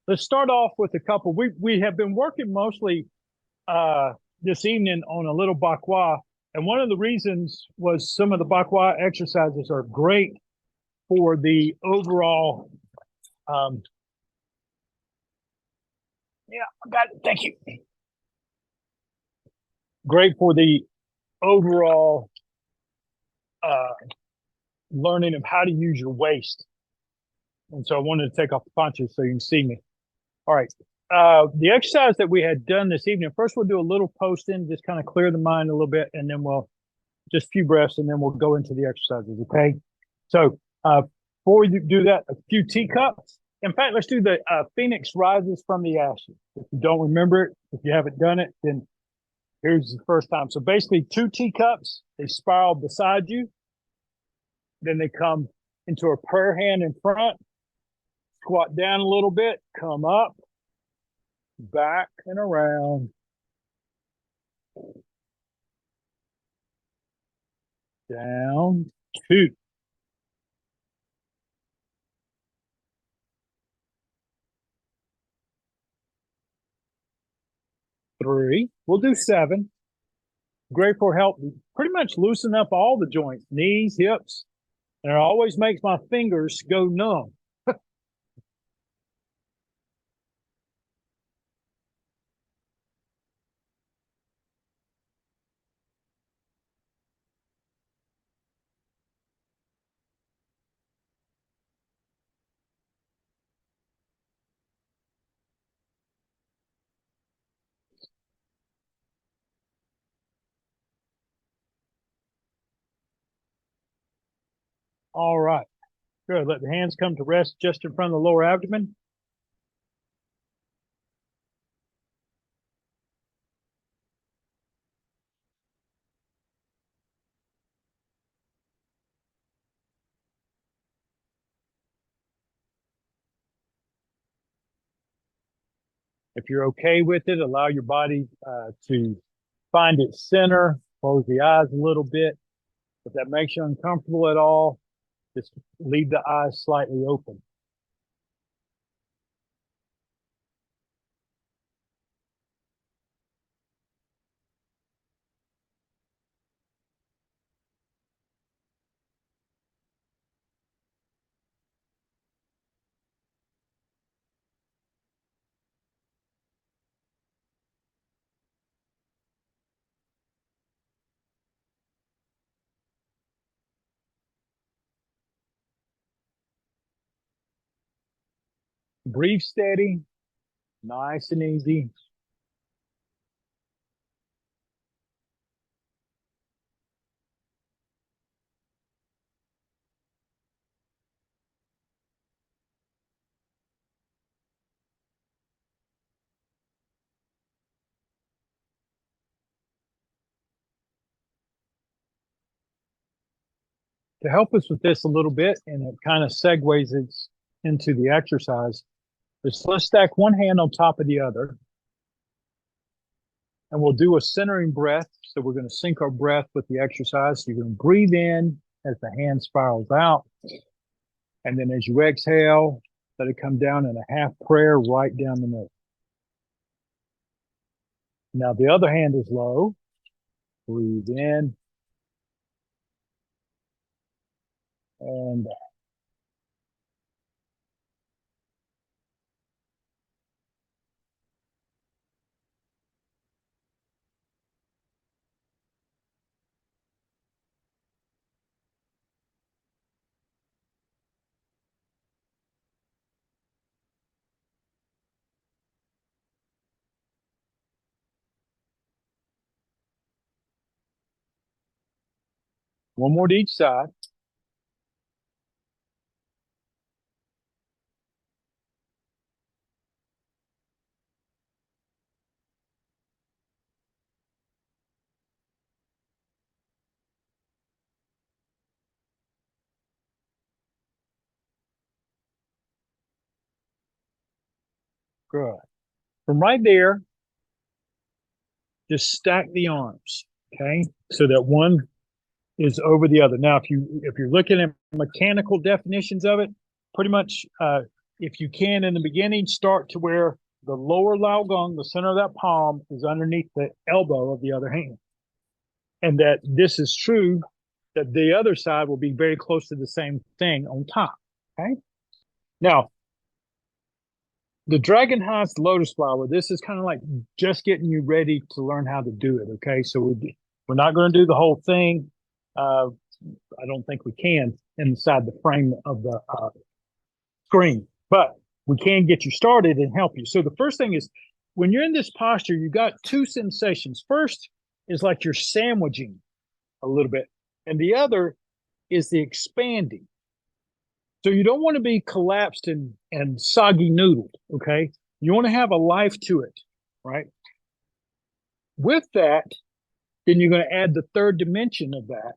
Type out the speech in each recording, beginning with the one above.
let's start off with a couple. We have been working mostly this evening on a little Bagua, and one of the reasons was some of the Bagua exercises are great for the overall. Um, yeah, I got it. Thank you. Great for the overall uh, learning of how to use your waist. And so I wanted to take off the poncho so you can see me. All right. The exercise that we had done this evening, first we'll do a little posting, just kind of clear the mind a little bit, and then we'll just a few breaths, and then we'll go into the exercises. Okay. So before we do that, a few teacups. In fact, let's do the Phoenix rises from the ashes. If you don't remember it, if you haven't done it, then here's the first time. So basically, two teacups, they spiral beside you. Then they come into a prayer hand in front, squat down a little bit, come up, back and around, down, two, three. We'll do seven. Great for help. Pretty much loosen up all the joints, knees, hips, and it always makes my fingers go numb. All right. Good. Let the hands come to rest just in front of the lower abdomen. If you're okay with it, allow your body to find its center, close the eyes a little bit. If that makes you uncomfortable at all, just leave the eyes slightly open. Breathe steady, nice and easy. To help us with this a little bit, and it kind of segues into the exercise, is let's stack one hand on top of the other, and we'll do a centering breath. So we're going to sync our breath with the exercise. So you're going to breathe in as the hand spirals out. And then as you exhale, let it come down in a half prayer right down the middle. Now the other hand is low. Breathe in and one more to each side. Good. From right there, just stack the arms, okay? So that one is over the other. Now, if you're looking at mechanical definitions of it, pretty much if you can in the beginning, start to where the lower lao gong, the center of that palm, is underneath the elbow of the other hand. And that this is true, that the other side will be very close to the same thing on top. Okay. Now, the dragon heart's lotus flower, this is kind of like just getting you ready to learn how to do it. Okay. So we're not going to do the whole thing. I don't think we can inside the frame of the screen, but we can get you started and help you. So the first thing is when you're in this posture, you got two sensations. First is like you're sandwiching a little bit, and the other is the expanding. So you don't want to be collapsed and soggy noodled, okay? You want to have a life to it, right? With that, then you're going to add the third dimension of that,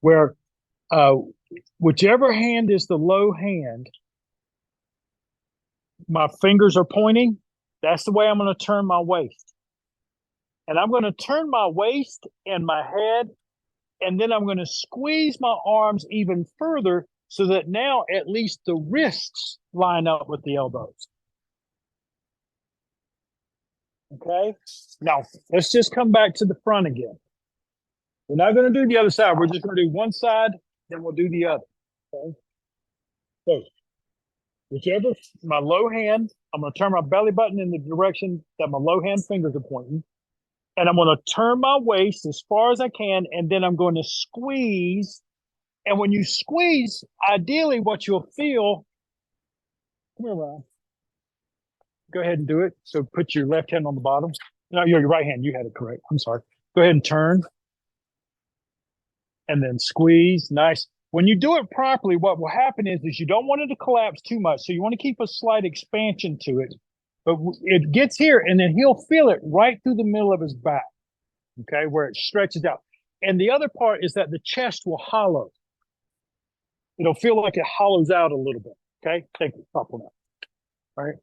where whichever hand is the low hand, my fingers are pointing. That's the way I'm going to turn my waist. And I'm going to turn my waist and my head, and then I'm going to squeeze my arms even further so that now at least the wrists line up with the elbows. Okay? Now, let's just come back to the front again. We're not going to do the other side. We're just going to do one side, then we'll do the other. Okay? So, whichever, my low hand, I'm going to turn my belly button in the direction that my low hand fingers are pointing. And I'm going to turn my waist as far as I can, and then I'm going to squeeze. And when you squeeze, ideally what you'll feel, come here, Ryan. Go ahead and do it. So put your left hand on the bottom. No, your right hand. You had it correct. I'm sorry. Go ahead and turn. And then squeeze. Nice. When you do it properly, what will happen is you don't want it to collapse too much. So you want to keep a slight expansion to it. But it gets here, and then he'll feel it right through the middle of his back, okay, where it stretches out. And the other part is that the chest will hollow. It'll feel like it hollows out a little bit, okay? Thank you. Stop on that. All right.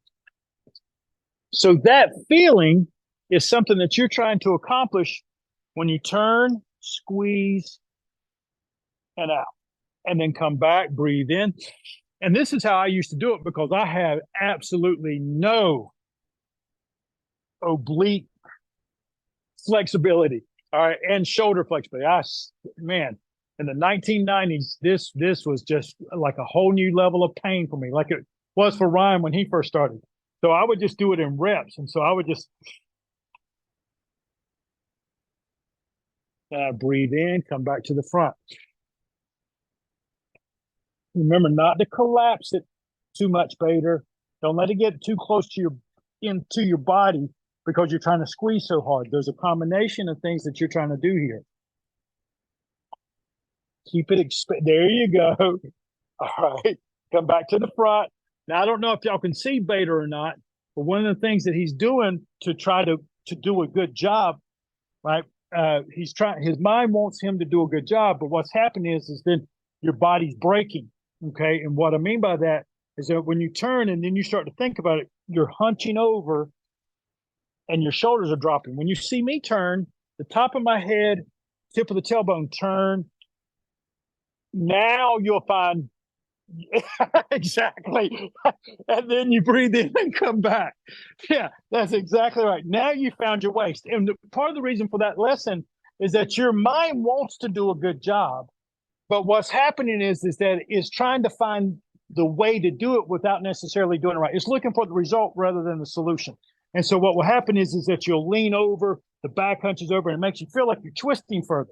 So that feeling is something that you're trying to accomplish when you turn, squeeze, and out. And then come back, breathe in. And this is how I used to do it because I had absolutely no oblique flexibility, all right, and shoulder flexibility. Man, in the 1990s, this was just like a whole new level of pain for me, like it was for Ryan when he first started. So I would just do it in reps, and so I would just breathe in, come back to the front. Remember not to collapse it too much, Bader. Don't let it get too close to into your body because you're trying to squeeze so hard. There's a combination of things that you're trying to do here. Keep it, there you go. All right, come back to the front. Now, I don't know if y'all can see Bader or not, but one of the things that he's doing to try to do a good job, right? His mind wants him to do a good job, but what's happening is then your body's breaking. Okay. And what I mean by that is that when you turn and then you start to think about it, you're hunching over and your shoulders are dropping. When you see me turn, the top of my head, tip of the tailbone turn. Now you'll find exactly. And then you breathe in and come back. Yeah, that's exactly right. Now you found your waist. And part of the reason for that lesson is that your mind wants to do a good job. But what's happening is that it's trying to find the way to do it without necessarily doing it right. It's looking for the result rather than the solution. And so what will happen is that you'll lean over, the back hunches over, and it makes you feel like you're twisting further.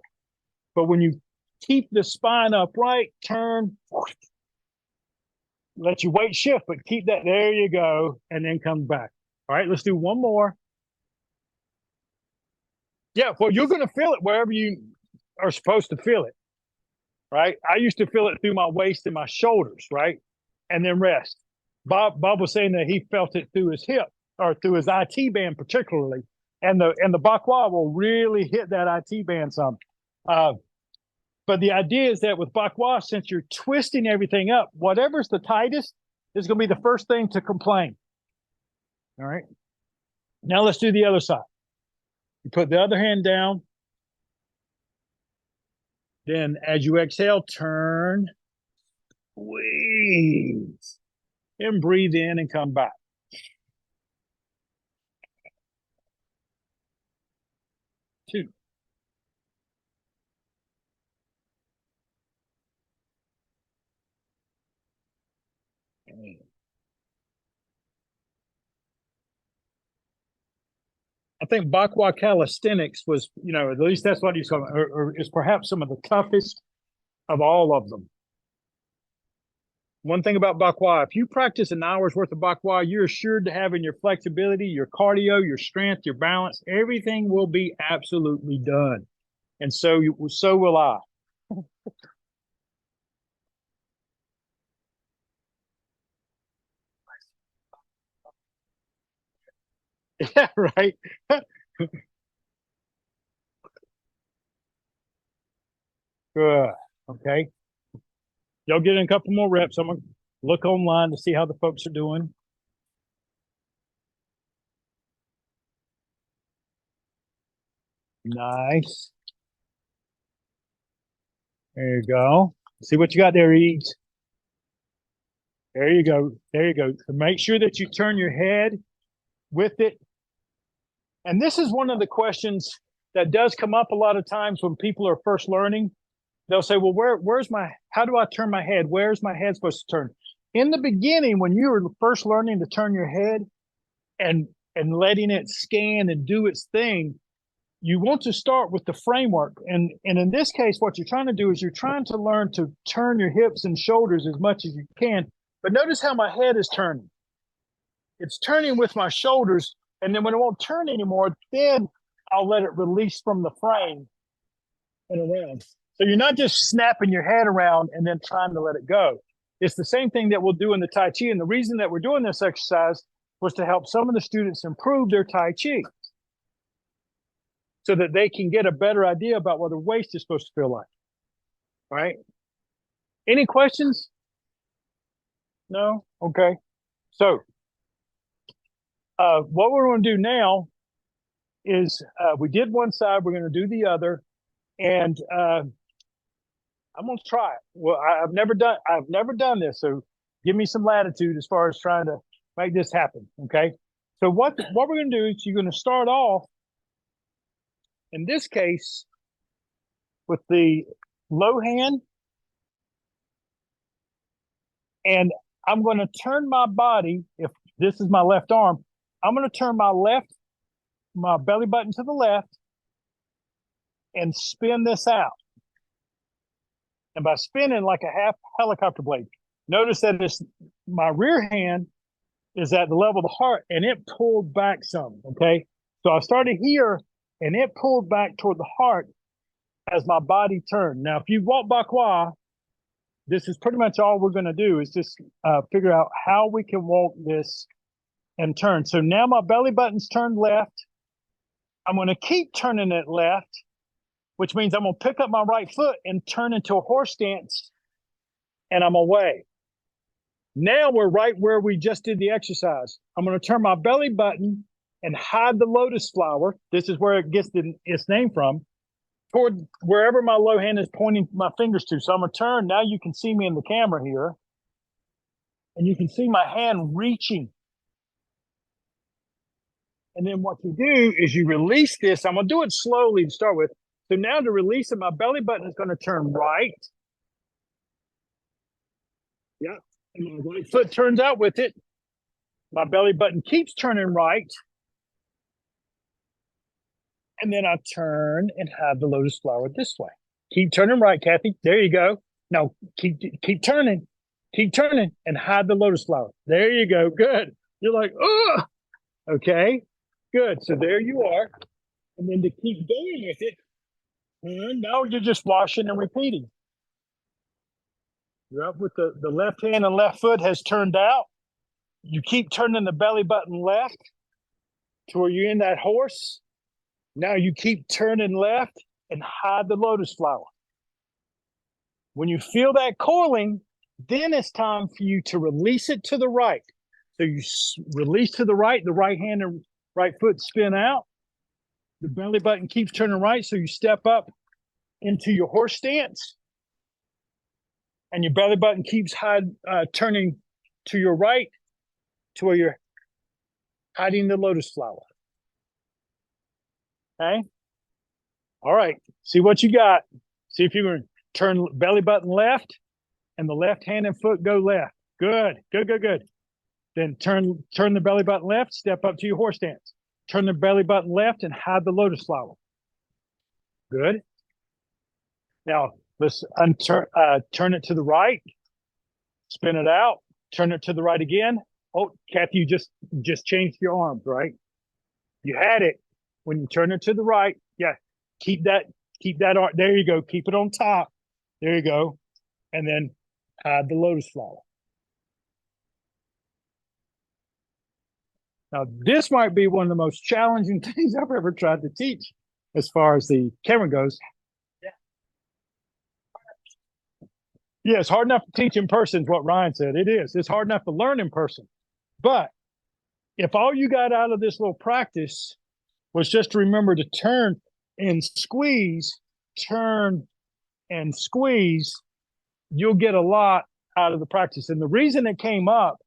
But when you keep the spine upright, turn, let your weight shift, but keep that, there you go, and then come back. All right, let's do one more. Yeah, well, you're going to feel it wherever you are supposed to feel it. Right? I used to feel it through my waist and my shoulders, right? And then rest. Bob was saying that he felt it through his hip or through his IT band particularly. And the Bagua will really hit that IT band some. But the idea is that with Bagua, since you're twisting everything up, whatever's the tightest is going to be the first thing to complain. All right. Now let's do the other side. You put the other hand down. Then as you exhale, turn, squeeze. and breathe in and come back. Two. I think Bagua calisthenics was, at least that's what he's talking about, or is perhaps some of the toughest of all of them. One thing about Bagua, if you practice an hour's worth of Bagua, you're assured to having your flexibility, your cardio, your strength, your balance, everything will be absolutely done. And so will I. Yeah, right. Good. Okay. Y'all get in a couple more reps. I'm gonna look online to see how the folks are doing. Nice. There you go. See what you got there, Eads. There you go. There you go. So make sure that you turn your head with it. And this is one of the questions that does come up a lot of times when people are first learning. They'll say, well, how do I turn my head? Where's my head supposed to turn? In the beginning, when you were first learning to turn your head and letting it scan and do its thing, you want to start with the framework. And in this case, what you're trying to do is you're trying to learn to turn your hips and shoulders as much as you can. But notice how my head is turning. It's turning with my shoulders. And then when it won't turn anymore, then I'll let it release from the frame and around. So you're not just snapping your head around and then trying to let it go. It's the same thing that we'll do in the Tai Chi. And the reason that we're doing this exercise was to help some of the students improve their Tai Chi so that they can get a better idea about what the waist is supposed to feel like. All right. Any questions? No? Okay. So what we're going to do now is we did one side, we're going to do the other, and I'm going to try it. Well, I've never done this, so give me some latitude as far as trying to make this happen. Okay. So what we're going to do is you're going to start off, in this case, with the low hand, and I'm going to turn my body. If this is my left arm, I'm going to turn my belly button to the left and spin this out. And by spinning like a half helicopter blade, notice that my rear hand is at the level of the heart and it pulled back some. Okay. So I started here and it pulled back toward the heart as my body turned. Now, if you walk Bagua, this is pretty much all we're going to do is just figure out how we can walk this and turn. So now my belly button's turned left. I'm going to keep turning it left, which means I'm going to pick up my right foot and turn into a horse stance, and I'm away. Now we're right where we just did the exercise. I'm going to turn my belly button and hide the lotus flower. This is where it gets its name from, toward wherever my low hand is pointing my fingers to. So I'm going to turn. Now you can see me in the camera here, and you can see my hand reaching. And then what you do is you release this. I'm going to do it slowly to start with. So now to release it, my belly button is going to turn right. Yeah. And my right foot turns out with it. My belly button keeps turning right. And then I turn and have the lotus flower this way. Keep turning right, Kathy. There you go. Now keep turning. Keep turning and hide the lotus flower. There you go. Good. You're like, oh, okay. Good. So there you are. And then to keep going with it, now you're just washing and repeating. You're up with the left hand and left foot has turned out. You keep turning the belly button left to where you're in that horse. Now you keep turning left and hide the lotus flower. When you feel that coiling, then it's time for you to release it to the right. So you release to the right hand and right foot spin out. The belly button keeps turning right, so you step up into your horse stance. And your belly button keeps turning to your right to where you're hiding the lotus flower. Okay. All right. See what you got. See if you can turn belly button left and the left hand and foot go left. Good. Good, good, good. Then turn the belly button left, step up to your horse stance. Turn the belly button left and hide the lotus flower. Good. Now let's turn it to the right, spin it out, turn it to the right again. Oh, Kathy, you just changed your arms, right? You had it. When you turn it to the right, yeah, keep that arm. There you go. Keep it on top. There you go. And then hide the lotus flower. Now, this might be one of the most challenging things I've ever tried to teach as far as the camera goes. Yeah, it's hard enough to teach in person, is what Ryan said. It is. It's hard enough to learn in person. But if all you got out of this little practice was just to remember to turn and squeeze, turn and squeeze, you'll get a lot out of the practice. And the reason it came up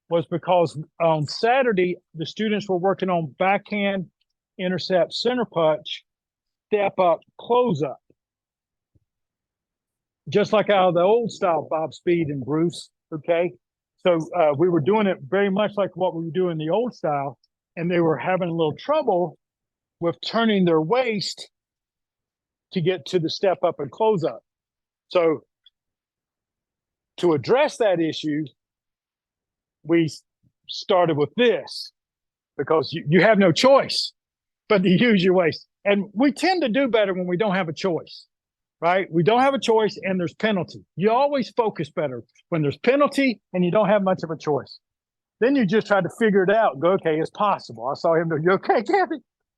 was because on Saturday, the students were working on backhand, intercept, center punch, step up, close up. Just like out of the old style, Bob Speed and Bruce. Okay. So we were doing it very much like what we were doing in the old style, and they were having a little trouble with turning their waist to get to the step up and close up. So to address that issue, we started with this because you have no choice but to use your waist. And we tend to do better when we don't have a choice, right? We don't have a choice and there's penalty. You always focus better when there's penalty and you don't have much of a choice. Then you just try to figure it out and go, okay, it's possible. I saw him do, you okay, Kathy?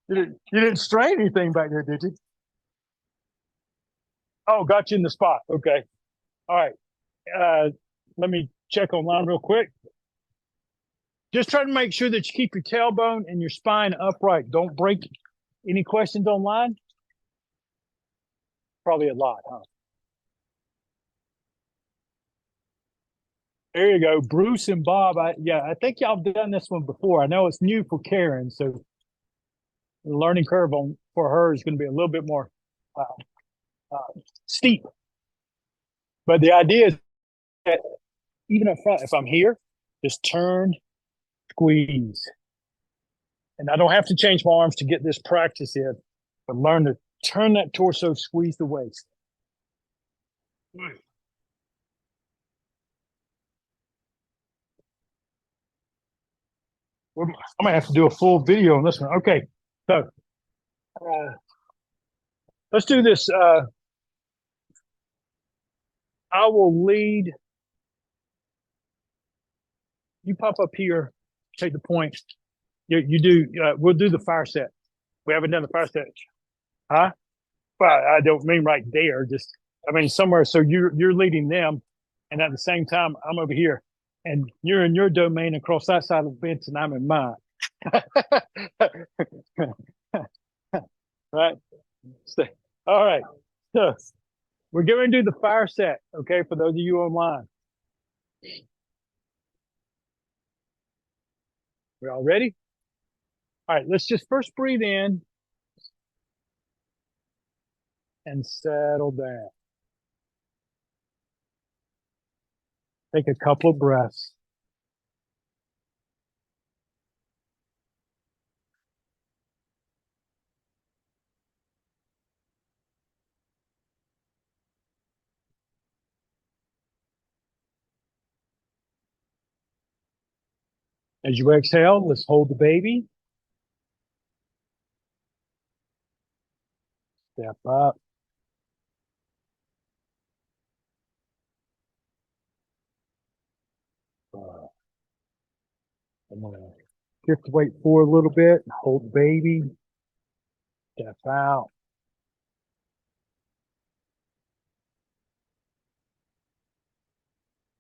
You didn't strain anything back there, did you? Oh, got you in the spot. Okay. All right. Let me check online real quick. Just try to make sure that you keep your tailbone and your spine upright. Don't break. Any questions online? Probably a lot, huh? There you go. Bruce and Bob. I think y'all have done this one before. I know it's new for Karen, so the learning curve for her is going to be a little bit more uh, steep. But the idea is that even up front, if I'm here, just turn, squeeze. And I don't have to change my arms to get this practice in, but learn to turn that torso, squeeze the waist. I might have to do a full video on this one. Okay, so let's do this. I will lead. You pop up here, take the point. You do. We'll do the fire set. We haven't done the fire set, huh? Well, I don't mean right there. Just I mean somewhere. So you're leading them, and at the same time, I'm over here, and you're in your domain across that side of the fence, and I'm in mine. Right. All right. So we're going to do the fire set. Okay, for those of you online. We all ready? All right, let's just first breathe in and settle down. Take a couple of breaths. As you exhale, let's hold the baby. Step up. I'm going to shift the weight forward a little bit and hold the baby. Step out.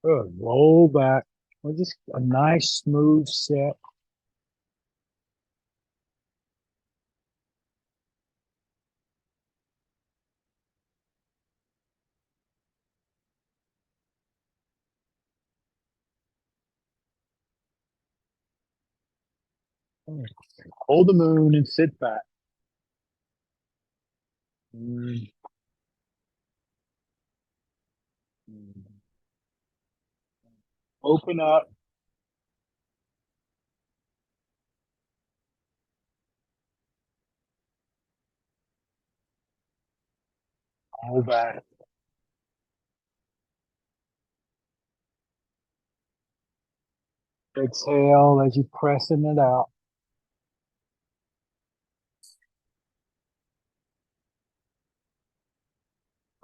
Good. Roll back. Well, just a nice smooth set. Hold the moon and sit back. Mm. Open up. Hold back. Exhale as you're pressing it out.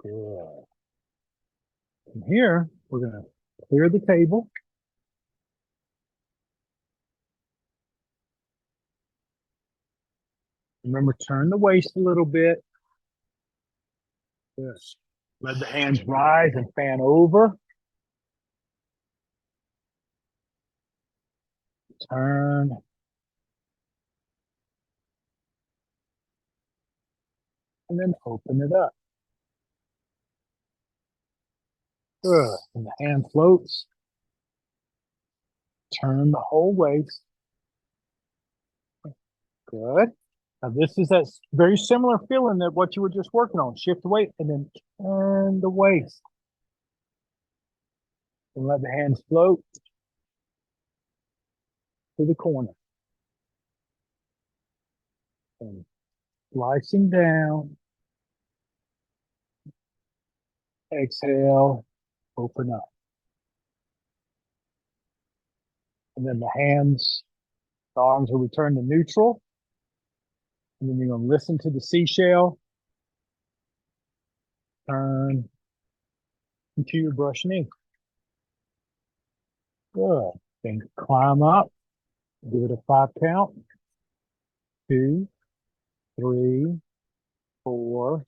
Good. From here, we're going to clear the table. Remember, turn the waist a little bit. Good. Let the hands rise and fan over. Turn. And then open it up. Good. And the hand floats. Turn the whole waist. Good. Now this is that very similar feeling that what you were just working on. Shift the weight and then turn the waist. And let the hands float to the corner. And slicing down. Exhale. Open up. And then the hands, the arms will return to neutral. And then you're going to listen to the seashell. Turn into your brush knee. Good. Then climb up. Give it a 5 count. 2, 3, 4,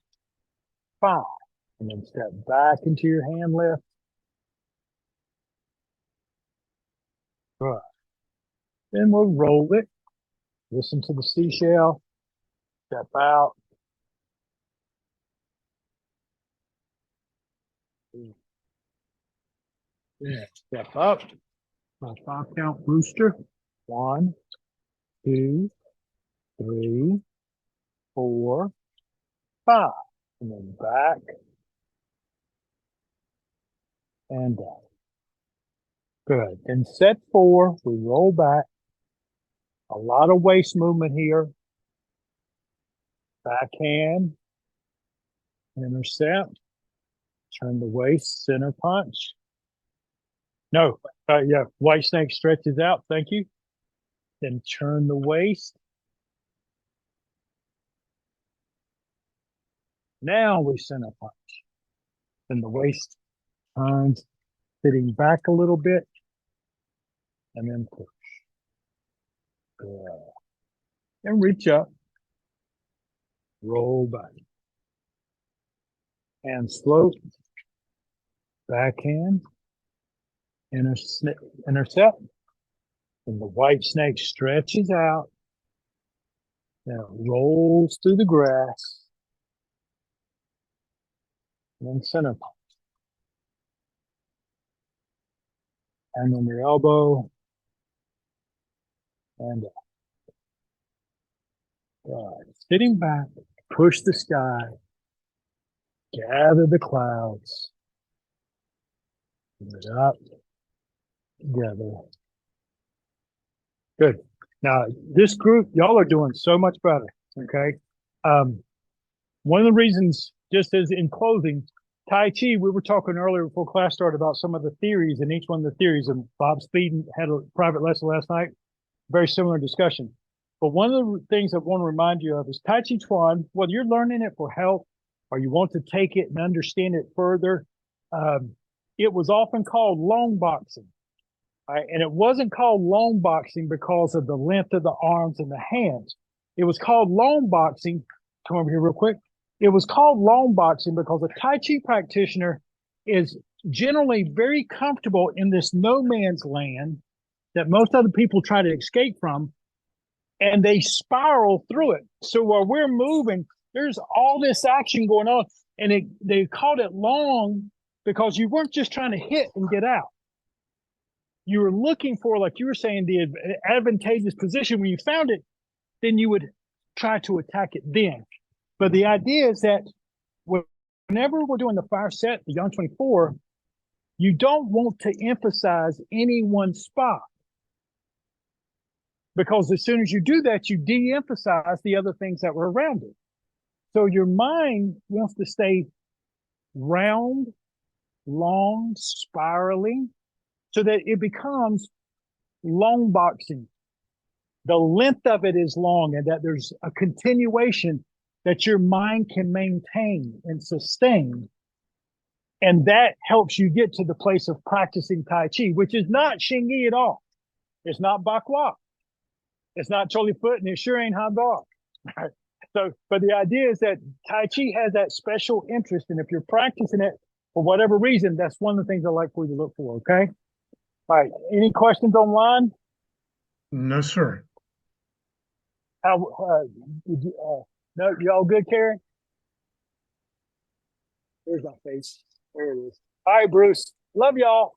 5. And then step back into your hand lift. Good. Then we'll roll it. Listen to the seashell. Step out. Yeah. Step up. 5 count rooster. 1, 2, 3, 4, 5. And then back and down. Good. Then set 4. We roll back. A lot of waist movement here. Backhand. Intercept. Turn the waist. Center punch. No. Yeah. White snake stretches out. Thank you. Then turn the waist. Now we center punch. Then the waist turns, sitting back a little bit, and then push. Good. And reach up. Roll back. Hands float. Backhand. Intercept. And the white snake stretches out. Now rolls through the grass. And then center punch. Hand on your elbow. And sitting back, push the sky, gather the clouds, bring it up, together. Good. Now, this group, y'all are doing so much better, okay? One of the reasons, just as in closing, Tai Chi, we were talking earlier before class started about some of the theories and each one of the theories, and Bob Speed had a private lesson last night, very similar discussion. But one of the things I want to remind you of is Tai Chi Chuan, whether you're learning it for health or you want to take it and understand it further, it was often called long boxing. Right? And it wasn't called long boxing because of the length of the arms and the hands. It was called long boxing. Come over here real quick. It was called long boxing because a Tai Chi practitioner is generally very comfortable in this no man's land that most other people try to escape from, and they spiral through it. So while we're moving, there's all this action going on, and they called it long because you weren't just trying to hit and get out. you were looking for, like you were saying, the advantageous position. When you found it, then you would try to attack it then. But the idea is that whenever we're doing the fire set, the Yang 24, you don't want to emphasize any one spot. Because as soon as you do that, you de-emphasize the other things that were around it. So your mind wants to stay round, long, spiraling, so that it becomes long boxing. The length of it is long, and that there's a continuation that your mind can maintain and sustain. And that helps you get to the place of practicing Tai Chi, which is not Xing Yi at all. It's not Bagua. It's not Choli Foot, and it sure ain't Han Dog. So, but the idea is that Tai Chi has that special interest, and if you're practicing it for whatever reason, that's one of the things I like for you to look for. Okay. All right. Any questions online? No, sir. How? Did you, no, you all good, Karen? There's my face. There it is. All right, Bruce. Love y'all.